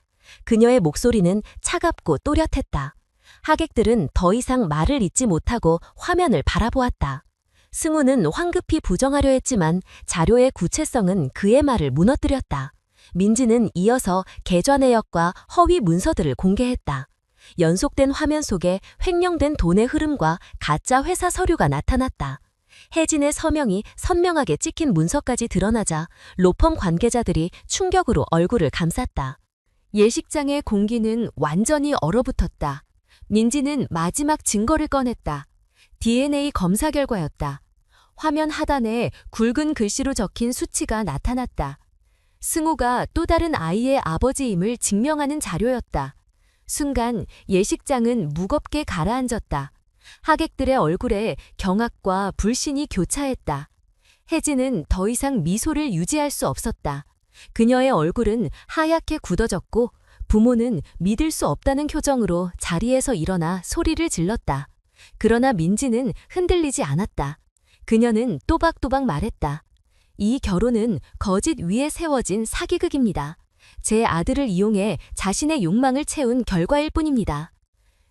그녀의 목소리는 차갑고 또렷했다. 하객들은 더 이상 말을 잇지 못하고 화면을 바라보았다. 승우는 황급히 부정하려 했지만 자료의 구체성은 그의 말을 무너뜨렸다. 민지는 이어서 계좌 내역과 허위 문서들을 공개했다. 연속된 화면 속에 횡령된 돈의 흐름과 가짜 회사 서류가 나타났다. 혜진의 서명이 선명하게 찍힌 문서까지 드러나자 로펌 관계자들이 충격으로 얼굴을 감쌌다. 예식장의 공기는 완전히 얼어붙었다. 민지는 마지막 증거를 꺼냈다. DNA 검사 결과였다. 화면 하단에 굵은 글씨로 적힌 수치가 나타났다. 승우가 또 다른 아이의 아버지임을 증명하는 자료였다. 순간 예식장은 무겁게 가라앉았다. 하객들의 얼굴에 경악과 불신이 교차했다. 혜진은 더 이상 미소를 유지할 수 없었다. 그녀의 얼굴은 하얗게 굳어졌고 부모는 믿을 수 없다는 표정으로 자리에서 일어나 소리를 질렀다. 그러나 민지는 흔들리지 않았다. 그녀는 또박또박 말했다. 이 결혼은 거짓 위에 세워진 사기극입니다. 제 아들을 이용해 자신의 욕망을 채운 결과일 뿐입니다.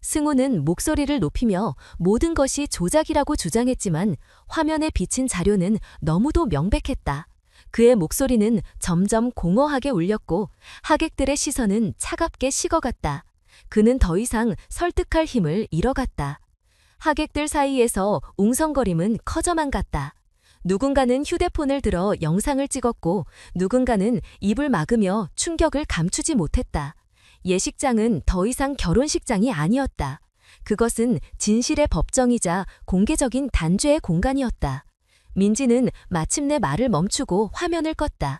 승우는 목소리를 높이며 모든 것이 조작이라고 주장했지만 화면에 비친 자료는 너무도 명백했다. 그의 목소리는 점점 공허하게 울렸고 하객들의 시선은 차갑게 식어갔다. 그는 더 이상 설득할 힘을 잃어갔다. 하객들 사이에서 웅성거림은 커져만 갔다. 누군가는 휴대폰을 들어 영상을 찍었고 누군가는 입을 막으며 충격을 감추지 못했다. 예식장은 더 이상 결혼식장이 아니었다. 그것은 진실의 법정이자 공개적인 단죄의 공간이었다. 민지는 마침내 말을 멈추고 화면을 껐다.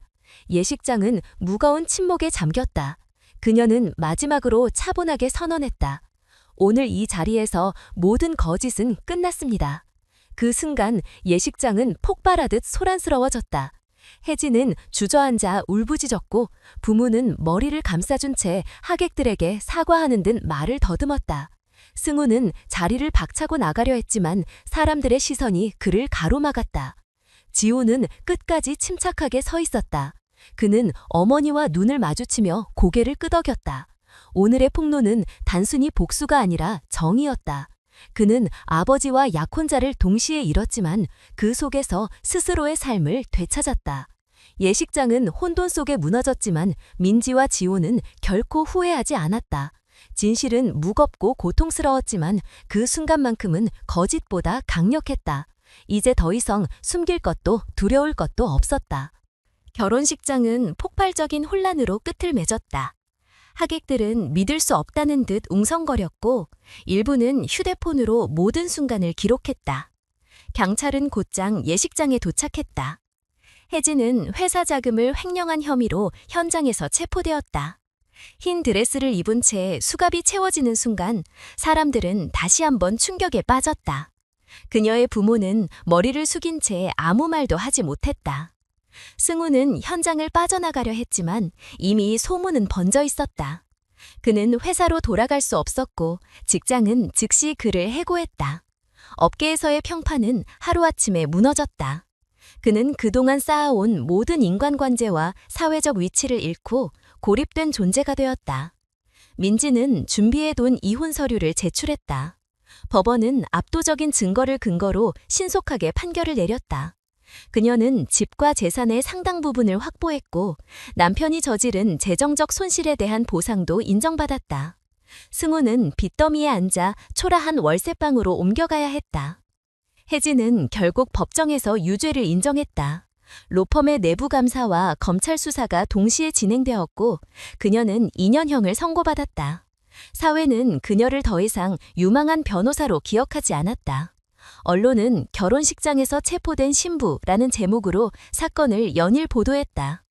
예식장은 무거운 침묵에 잠겼다. 그녀는 마지막으로 차분하게 선언했다. 오늘 이 자리에서 모든 거짓은 끝났습니다. 그 순간 예식장은 폭발하듯 소란스러워졌다. 혜진은 주저앉아 울부짖었고 부모는 머리를 감싸준 채 하객들에게 사과하는 듯 말을 더듬었다. 승우는 자리를 박차고 나가려 했지만 사람들의 시선이 그를 가로막았다. 지호는 끝까지 침착하게 서 있었다. 그는 어머니와 눈을 마주치며 고개를 끄덕였다. 오늘의 폭로는 단순히 복수가 아니라 정의였다. 그는 아버지와 약혼자를 동시에 잃었지만 그 속에서 스스로의 삶을 되찾았다. 예식장은 혼돈 속에 무너졌지만 민지와 지호는 결코 후회하지 않았다. 진실은 무겁고 고통스러웠지만 그 순간만큼은 거짓보다 강력했다. 이제 더 이상 숨길 것도 두려울 것도 없었다. 결혼식장은 폭발적인 혼란으로 끝을 맺었다. 하객들은 믿을 수 없다는 듯 웅성거렸고 일부는 휴대폰으로 모든 순간을 기록했다. 경찰은 곧장 예식장에 도착했다. 혜진은 회사 자금을 횡령한 혐의로 현장에서 체포되었다. 흰 드레스를 입은 채 수갑이 채워지는 순간 사람들은 다시 한번 충격에 빠졌다. 그녀의 부모는 머리를 숙인 채 아무 말도 하지 못했다. 승우는 현장을 빠져나가려 했지만 이미 소문은 번져 있었다. 그는 회사로 돌아갈 수 없었고 직장은 즉시 그를 해고했다. 업계에서의 평판은 하루아침에 무너졌다. 그는 그동안 쌓아온 모든 인간관계와 사회적 위치를 잃고 고립된 존재가 되었다. 민지는 준비해둔 이혼 서류를 제출했다. 법원은 압도적인 증거를 근거로 신속하게 판결을 내렸다. 그녀는 집과 재산의 상당 부분을 확보했고 남편이 저지른 재정적 손실에 대한 보상도 인정받았다. 승우는 빚더미에 앉아 초라한 월세방으로 옮겨가야 했다. 혜진은 결국 법정에서 유죄를 인정했다. 로펌의 내부 감사와 검찰 수사가 동시에 진행되었고 그녀는 2년형을 선고받았다. 사회는 그녀를 더 이상 유망한 변호사로 기억하지 않았다. 언론은 결혼식장에서 체포된 신부라는 제목으로 사건을 연일 보도했다.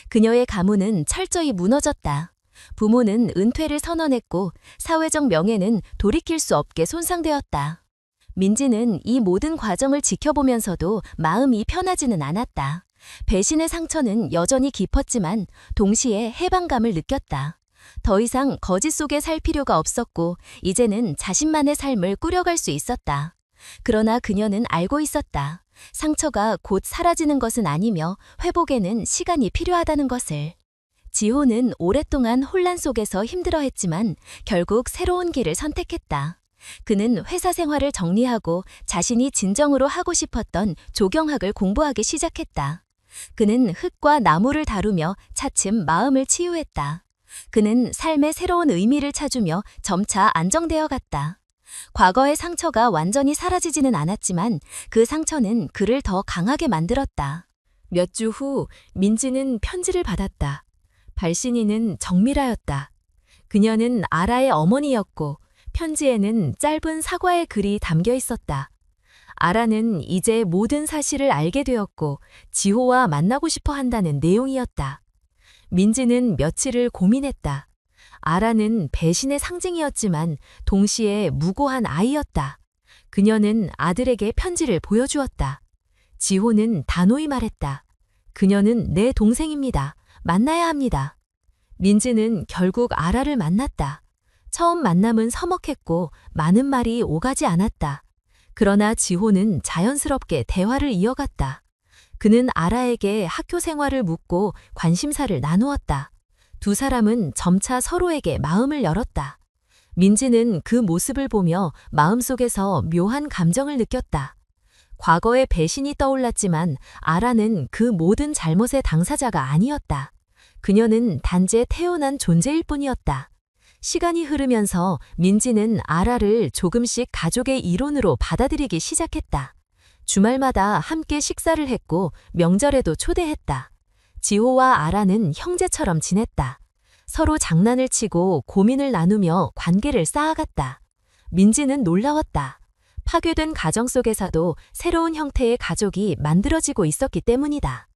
그녀의 가문은 철저히 무너졌다. 부모는 은퇴를 선언했고 사회적 명예는 돌이킬 수 없게 손상되었다. 민지는 이 모든 과정을 지켜보면서도 마음이 편하지는 않았다. 배신의 상처는 여전히 깊었지만 동시에 해방감을 느꼈다. 더 이상 거짓 속에 살 필요가 없었고 이제는 자신만의 삶을 꾸려갈 수 있었다. 그러나 그녀는 알고 있었다. 상처가 곧 사라지는 것은 아니며 회복에는 시간이 필요하다는 것을. 지호는 오랫동안 혼란 속에서 힘들어했지만 결국 새로운 길을 선택했다. 그는 회사 생활을 정리하고 자신이 진정으로 하고 싶었던 조경학을 공부하기 시작했다. 그는 흙과 나무를 다루며 차츰 마음을 치유했다. 그는 삶의 새로운 의미를 찾으며 점차 안정되어 갔다. 과거의 상처가 완전히 사라지지는 않았지만 그 상처는 그를 더 강하게 만들었다. 몇 주 후 민지는 편지를 받았다. 발신인은 정미라였다. 그녀는 아라의 어머니였고 편지에는 짧은 사과의 글이 담겨 있었다. 아라는 이제 모든 사실을 알게 되었고 지호와 만나고 싶어 한다는 내용이었다. 민지는 며칠을 고민했다. 아라는 배신의 상징이었지만 동시에 무고한 아이였다. 그녀는 아들에게 편지를 보여주었다. 지호는 단호히 말했다. 그녀는 내 동생입니다. 만나야 합니다. 민지는 결국 아라를 만났다. 처음 만남은 서먹했고 많은 말이 오가지 않았다. 그러나 지호는 자연스럽게 대화를 이어갔다. 그는 아라에게 학교 생활을 묻고 관심사를 나누었다. 두 사람은 점차 서로에게 마음을 열었다. 민지는 그 모습을 보며 마음속에서 묘한 감정을 느꼈다. 과거의 배신이 떠올랐지만 아라는 그 모든 잘못의 당사자가 아니었다. 그녀는 단지 태어난 존재일 뿐이었다. 시간이 흐르면서 민지는 아라를 조금씩 가족의 일원으로 받아들이기 시작했다. 주말마다 함께 식사를 했고 명절에도 초대했다. 지호와 아라는 형제처럼 지냈다. 서로 장난을 치고 고민을 나누며 관계를 쌓아갔다. 민지는 놀라웠다. 파괴된 가정 속에서도 새로운 형태의 가족이 만들어지고 있었기 때문이다.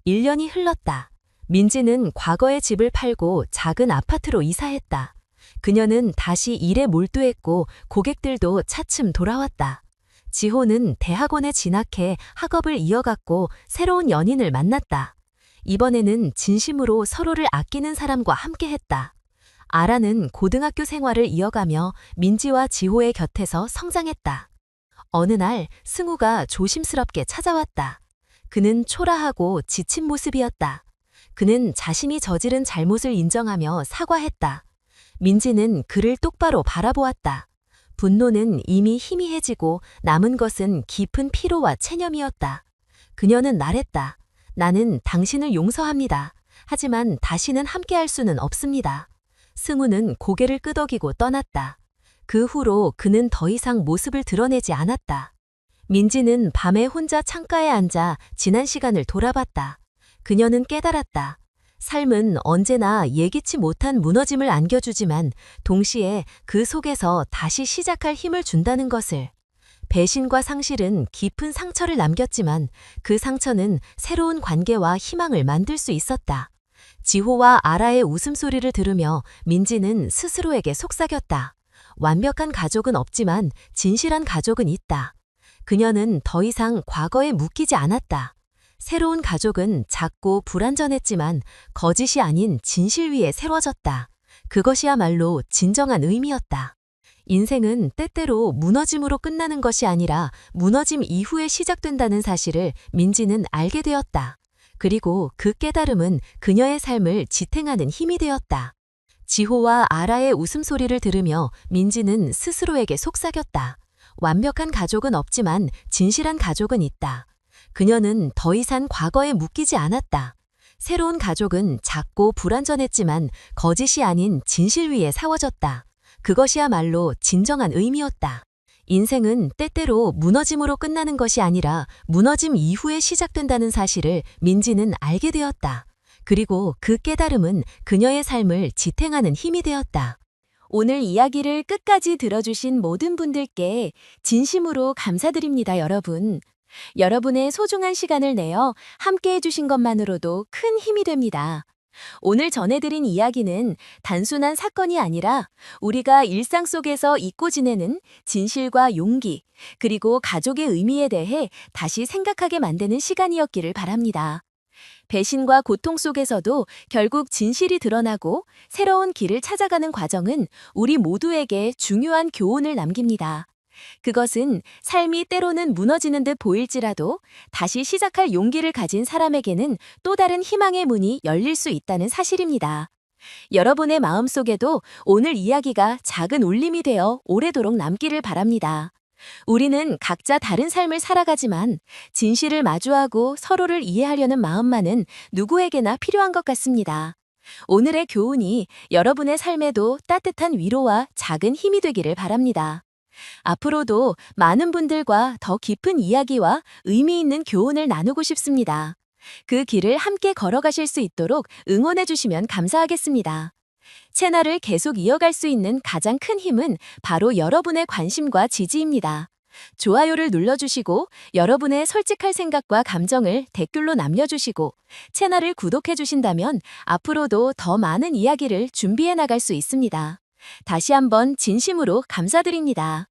1년이 흘렀다. 민지는 과거의 집을 팔고 작은 아파트로 이사했다. 그녀는 다시 일에 몰두했고 고객들도 차츰 돌아왔다. 지호는 대학원에 진학해 학업을 이어갔고 새로운 연인을 만났다. 이번에는 진심으로 서로를 아끼는 사람과 함께했다. 아라는 고등학교 생활을 이어가며 민지와 지호의 곁에서 성장했다. 어느 날 승우가 조심스럽게 찾아왔다. 그는 초라하고 지친 모습이었다. 그는 자신이 저지른 잘못을 인정하며 사과했다. 민지는 그를 똑바로 바라보았다. 분노는 이미 희미해지고 남은 것은 깊은 피로와 체념이었다. 그녀는 말했다. 나는 당신을 용서합니다. 하지만 다시는 함께할 수는 없습니다. 승우는 고개를 끄덕이고 떠났다. 그 후로 그는 더 이상 모습을 드러내지 않았다. 민지는 밤에 혼자 창가에 앉아 지난 시간을 돌아봤다. 그녀는 깨달았다. 삶은 언제나 예기치 못한 무너짐을 안겨주지만 동시에 그 속에서 다시 시작할 힘을 준다는 것을. 배신과 상실은 깊은 상처를 남겼지만 그 상처는 새로운 관계와 희망을 만들 수 있었다. 지호와 아라의 웃음소리를 들으며 민지는 스스로에게 속삭였다. 완벽한 가족은 없지만 진실한 가족은 있다. 그녀는 더 이상 과거에 묶이지 않았다. 새로운 가족은 작고 불완전했지만 거짓이 아닌 진실 위에 세워졌다. 그것이야말로 진정한 의미였다. 인생은 때때로 무너짐으로 끝나는 것이 아니라 무너짐 이후에 시작된다는 사실을 민지는 알게 되었다. 그리고 그 깨달음은 그녀의 삶을 지탱하는 힘이 되었다. 지호와 아라의 웃음소리를 들으며 민지는 스스로에게 속삭였다. 완벽한 가족은 없지만 진실한 가족은 있다. 그녀는 더 이상 과거에 묶이지 않았다. 새로운 가족은 작고 불완전했지만 거짓이 아닌 진실 위에 세워졌다. 그것이야말로 진정한 의미였다. 인생은 때때로 무너짐으로 끝나는 것이 아니라 무너짐 이후에 시작된다는 사실을 민지는 알게 되었다. 그리고 그 깨달음은 그녀의 삶을 지탱하는 힘이 되었다. 오늘 이야기를 끝까지 들어주신 모든 분들께 진심으로 감사드립니다, 여러분. 여러분의 소중한 시간을 내어 함께 해주신 것만으로도 큰 힘이 됩니다. 오늘 전해드린 이야기는 단순한 사건이 아니라 우리가 일상 속에서 잊고 지내는 진실과 용기, 그리고 가족의 의미에 대해 다시 생각하게 만드는 시간이었기를 바랍니다. 배신과 고통 속에서도 결국 진실이 드러나고 새로운 길을 찾아가는 과정은 우리 모두에게 중요한 교훈을 남깁니다. 그것은 삶이 때로는 무너지는 듯 보일지라도 다시 시작할 용기를 가진 사람에게는 또 다른 희망의 문이 열릴 수 있다는 사실입니다. 여러분의 마음속에도 오늘 이야기가 작은 울림이 되어 오래도록 남기를 바랍니다. 우리는 각자 다른 삶을 살아가지만 진실을 마주하고 서로를 이해하려는 마음만은 누구에게나 필요한 것 같습니다. 오늘의 교훈이 여러분의 삶에도 따뜻한 위로와 작은 힘이 되기를 바랍니다. 앞으로도 많은 분들과 더 깊은 이야기와 의미 있는 교훈을 나누고 싶습니다. 그 길을 함께 걸어가실 수 있도록 응원해 주시면 감사하겠습니다. 채널을 계속 이어갈 수 있는 가장 큰 힘은 바로 여러분의 관심과 지지입니다. 좋아요를 눌러주시고 여러분의 솔직한 생각과 감정을 댓글로 남겨주시고 채널을 구독해 주신다면 앞으로도 더 많은 이야기를 준비해 나갈 수 있습니다. 다시 한번 진심으로 감사드립니다.